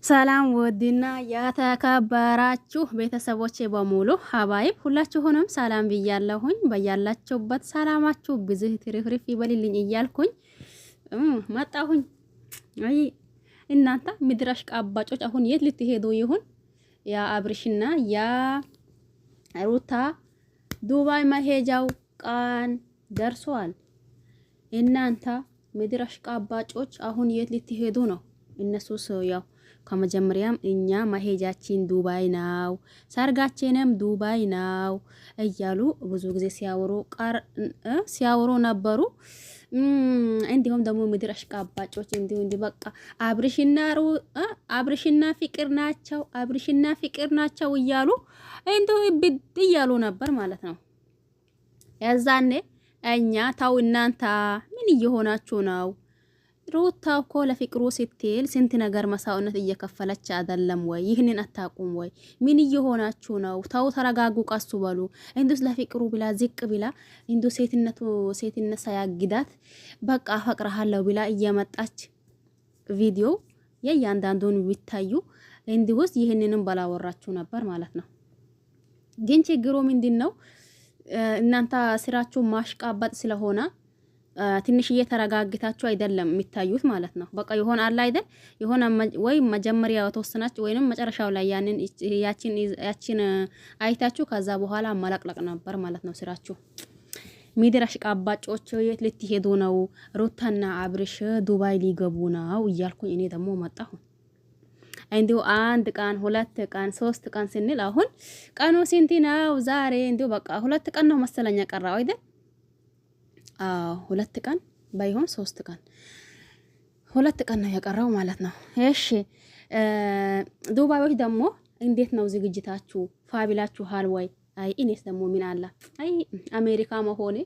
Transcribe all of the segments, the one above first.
ሰላም ውድና የተከበራችሁ ቤተሰቦቼ በሙሉ ሀባይብ ሁላችሁንም ሰላም ብያለሁኝ። በያላችሁበት ሰላማችሁ ብዝህ ትርፍርፍ ይበልልኝ እያልኩኝ መጣሁኝ። አይ እናንተ ምድር አሽቃባጮች አሁን የት ልትሄዱ ይሁን? ያ አብርሽና ያ ሩታ ዱባይ መሄጃው ቀን ደርሷል። እናንተ ምድር አሽቃባጮች አሁን የት ልትሄዱ ነው? እነሱስ ያው ከመጀመሪያም እኛ መሄጃችን ዱባይ ነው፣ ሰርጋችንም ዱባይ ነው እያሉ ብዙ ጊዜ ሲያወሩ ነበሩ። እንዲሁም ደግሞ ምድር አሽቃባጮች እንዲሁ በቃ አብርሽና ፍቅር ናቸው እያሉ እንዲሁ ብድ እያሉ ነበር ማለት ነው። ያዛኔ እኛ ታው እናንተ ምን እየሆናችሁ ነው? ሩታ እኮ ለፍቅሩ ስትል ስንት ነገር መስዋዕትነት እየከፈለች አይደለም ወይ? ይህንን አታቁም ወይ? ምን እየሆናችሁ ነው? ታው ተረጋጉ፣ ቀሱ በሉ። እንዱስ ለፍቅሩ ብላ ዝቅ ብላ እንዱ ሴትነት ሳያግዳት በቃ አፈቅርሃለሁ ብላ እየመጣች ቪዲዮ የእያንዳንዱን ቢታዩ እንዲውስ ይህንንም ባላወራችሁ ነበር ማለት ነው። ግን ችግሩ ምንድነው? እናንተ ስራችሁ ማሽቃበጥ ስለሆነ ትንሽ እየተረጋግታችሁ አይደለም የሚታዩት ማለት ነው። በቃ ይሆን አለ አይደል? ይሆን ወይ መጀመሪያ ተወስናችሁ ወይንም መጨረሻው ላይ ያችን አይታችሁ ከዛ በኋላ ማለቅለቅ ነበር ማለት ነው ስራችሁ። ምድር አሽቃባጮች የት ልትሄዱ ነው? ሩታና አብርሽ ዱባይ ሊገቡ ነው እያልኩኝ እኔ ደግሞ መጣሁ። እንዲሁ አንድ ቀን 2 ቀን 3 ቀን ስንል አሁን ቀኑ ስንት ነው ዛሬ? እንዲሁ በቃ 2 ቀን ነው መሰለኛ ቀራው አይደል? 2 ቀን ባይሆን 3 ቀን 2 ቀን ነው የቀረው ማለት ነው። እሺ ዱባዮች ደግሞ እንዴት ነው ዝግጅታችሁ? ፋቢላችኋል ወይ? አይ እኔስ ደግሞ ምን አላ አይ አሜሪካ መሆኔ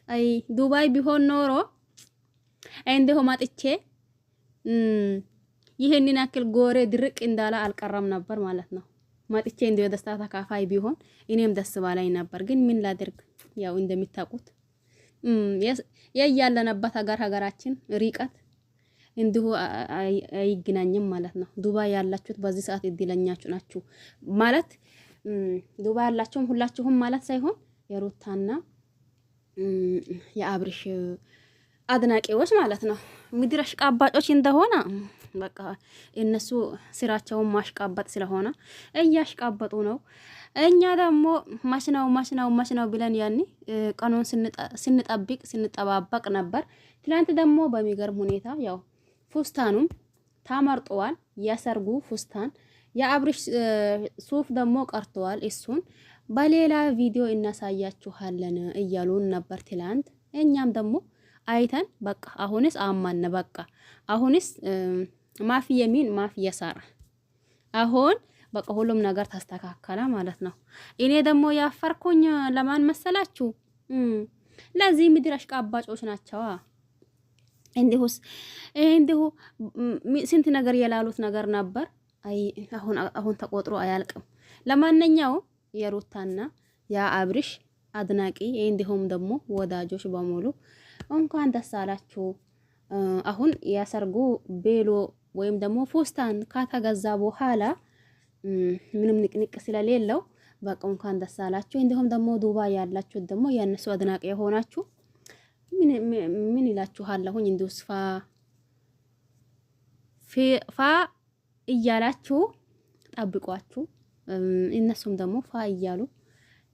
አይ ዱባይ ቢሆን ኖሮ እንዲሁ ማጥቼ ይሄንን ያክል ጎሬ ድርቅ እንዳላ አልቀረም ነበር ማለት ነው። ማጥቼ እንዲሁ ደስታ ተካፋይ ቢሆን እኔም ደስ ባላይ ነበር። ግን ምን ላድርግ? ያው እንደሚታቁት ያያለነበት ሀገራችን ርቀት እንዲሁ አይገናኝም ማለት ነው። ዱባይ ያላችሁት በዚህ ሰዓት እድለኛችሁ ናችሁ ማለት ዱባይ ያላችሁም ሁላችሁም ማለት ሳይሆን የሩታና የአብርሽ አድናቂዎች ማለት ነው። ምድር አሽቃባጮች እንደሆነ በቃ እነሱ ስራቸውን ማሽቃበጥ ስለሆነ እያሽቃበጡ ነው። እኛ ደግሞ ማሽናው ብለን ያኔ ቀኑን ስንጠባበቅ ነበር። ትላንት ደግሞ በሚገርም ሁኔታ ያው ፉስታኑም ታመርጧል። የሰርጉ ፉስታን የአብርሽ ሱፍ ደግሞ ቀርተዋል። እሱን በሌላ ቪዲዮ እናሳያችኋለን እያሉን ነበር ትላንት። እኛም ደግሞ አይተን በቃ አሁንስ አማን በቃ አሁንስ ማፊ የሚን ማፊ የሳራ አሁን በቃ ሁሉም ነገር ተስተካከለ ማለት ነው። እኔ ደግሞ ያፈርኩኝ ለማን መሰላችሁ? ለዚህ ምድር አሽቃባጮች ናቸው። እንዲሁ ስንት ነገር የላሉት ነገር ነበር። አይ አሁን ተቆጥሮ አያልቅም። ለማንኛውም የሩታና የአብርሽ አድናቂ እንዲሁም ደግሞ ወዳጆች በሙሉ እንኳን ደስ አላችሁ። አሁን ያሰርጉ ቤሎ ወይም ደግሞ ፉስታን ከተገዛ በኋላ ምንም ንቅንቅ ስለሌለው በቃ እንኳን ደስ አላችሁ። እንዲሁም ደግሞ ዱባይ ያላችሁ ደግሞ የነሱ አድናቂ የሆናችሁ ምን ይላችኋለሁኝ? እንዲውስ ፋ እያላችሁ ጠብቋችሁ። እነሱም ደግሞ ፋ እያሉ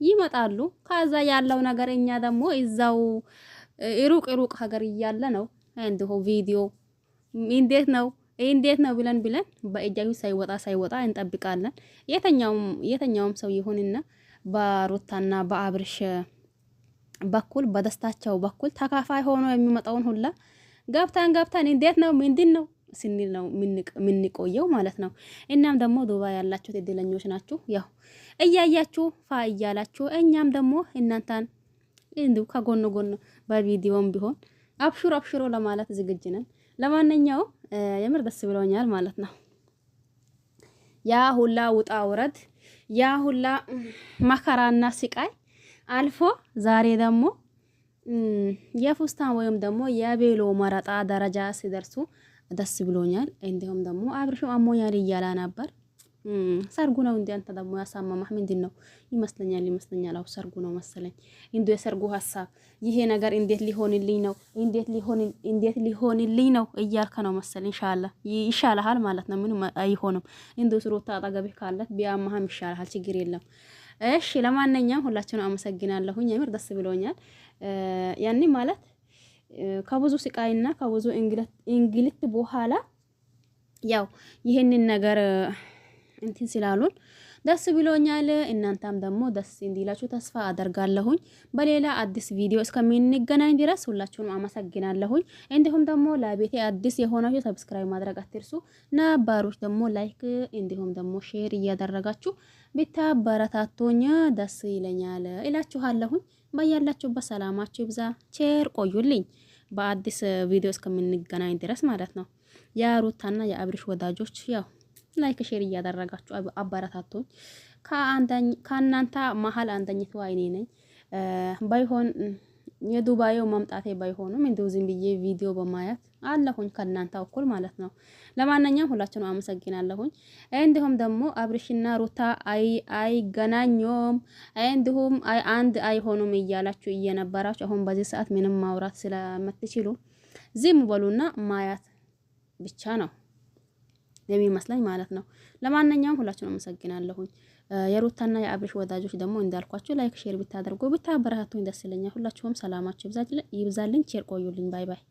ይመጣሉ። ከዛ ያለው ነገር እኛ ደግሞ እዛው ሩቅ ሀገር እያለ ነው እንዲሁ ቪዲዮ እንዴት ነው ብለን በእጃዩ ሳይወጣ እንጠብቃለን። የተኛውም ሰው ይሁንና በሩታና በአብርሽ በኩል በደስታቸው በኩል ተካፋይ ሆኖ የሚመጣውን ሁላ ገብታን እንዴት ነው ምንድን ነው ስንል ነው የምንቆየው ማለት ነው። እናም ደግሞ ዱባይ ያላችሁት እድለኞች ናችሁ። ያው እያያችሁ ፋ እያላችሁ እኛም ደግሞ እናንተን እንዲሁ ከጎን በቪዲዮም ቢሆን አብሽሮ ለማለት ዝግጅ ነን። ለማንኛውም የምር ደስ ብሎኛል ማለት ነው። ያ ሁላ ውጣ ውረድ፣ ያ ሁላ መከራና ስቃይ አልፎ ዛሬ ደግሞ የፉስታን ወይም ደግሞ የቤሎ መረጣ ደረጃ ሲደርሱ ደስ ብሎኛል። እንዲሁም ደግሞ አብርሽም አሞኛል እያላ ነበር። ሰርጉ ነው እንዴ? አንተ ደግሞ ያሳመማህ ምንድነው? ይመስለኛል አው ሰርጉ ነው መሰለኝ። እንዴ የሰርጉ ሀሳብ ይሄ ነገር እንዴት ሊሆንልኝ ነው? እንዴት ሊሆንልኝ ነው እያልከ ነው መሰለኝ። ኢንሻአላህ ይሻልሃል ማለት ነው። ምንም አይሆንም። እንዴ ሩታ አጠገብህ ካለት ቢያማህም ይሻልሃል። ችግር የለም። እሺ ለማንኛውም ሁላችሁንም አመሰግናለሁኝ። የምር ደስ ብሎኛል። ያኔ ማለት ከብዙ ስቃይና ከብዙ እንግልት በኋላ ያው ይሄንን ነገር እንትን ስላሉን ደስ ብሎኛል። እናንተም ደግሞ ደስ እንዲላችሁ ተስፋ አደርጋለሁኝ። በሌላ አዲስ ቪዲዮ እስከምንገናኝ ድረስ ሁላችሁንም አመሰግናለሁኝ። እንዲሁም ደግሞ ለቤቴ አዲስ የሆናችሁ ሰብስክራይብ ማድረግ አትርሱ። ነባሮች ደግሞ ላይክ እንዲሁም ደግሞ ሼር እያደረጋችሁ ብታበረታቱኝ ደስ ይለኛል እላችኋለሁኝ። በያላችሁበት ሰላማችሁ ይብዛ። ቼር ቆዩልኝ። በአዲስ ቪዲዮ እስከምንገናኝ ድረስ ማለት ነው። የሩታና የአብርሽ ወዳጆች ያው ላይክ ሼር እያደረጋችሁ አበረታቱኝ። ከእናንተ መሀል አንደኛቷ እኔ ነኝ። ባይሆን የዱባዩ መምጣቴ ባይሆንም እንደው ዝም ብዬ ቪዲዮ በማየት አለሁኝ ከእናንተ እኩል ማለት ነው። ለማንኛውም ሁላችሁንም አመሰግናለሁኝ። እንዲሁም ደግሞ አብርሽና ሩታ አይገናኙም እንዲሁም አንድ አይሆኑም እያላችሁ እየነበራችሁ አሁን በዚህ ሰዓት ምንም ማውራት ስለምትችሉ ዝም በሉና ማያት ብቻ ነው የሚመስለኝ ማለት ነው። ለማንኛውም ሁላችሁንም አመሰግናለሁኝ። የሩታና የአብርሽ ወዳጆች ደግሞ እንዳልኳችሁ ላይክ ሼር ብታደርጉ ብታበረታቱኝ ደስ ይለኛል። ሁላችሁም ሰላማችሁ ይብዛልኝ። ቼር ቆዩልኝ። ባይ ባይ።